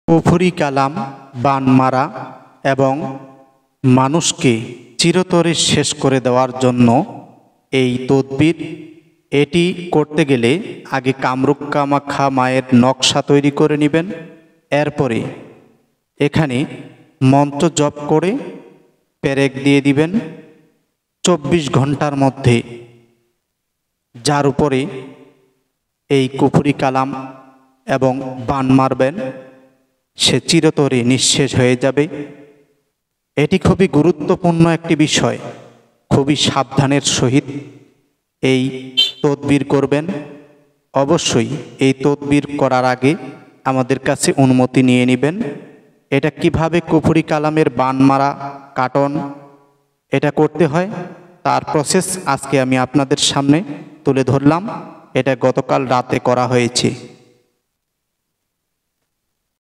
কুফরি কালাম, বান মারা এবং মানুষকে চিরতরে শেষ করে দেওয়ার জন্য এই তদবির। এটি করতে গেলে আগে কামরুক কামাখ্যা মায়ের নকশা তৈরি করে নেবেন। এরপরে এখানে মন্ত্র জপ করে পেরেক দিয়ে দিবেন। 24 ঘন্টার মধ্যে যার উপরে এই কুফরি কালাম এবং বান মারবেন সে চিরতরে নিঃশেষ হয়ে যাবে। এটি খুবই গুরুত্বপূর্ণ একটি বিষয়, খুবই সাবধানের সহিত এই তদবির করবেন। অবশ্যই এই তদবির করার আগে আমাদের কাছে অনুমতি নিয়ে নেবেন। এটা কিভাবে কুফরি কালামের বান মারা কাটন এটা করতে হয় তার প্রসেস আজকে আমি আপনাদের সামনে তুলে ধরলাম। এটা গতকাল রাতে করা হয়েছে।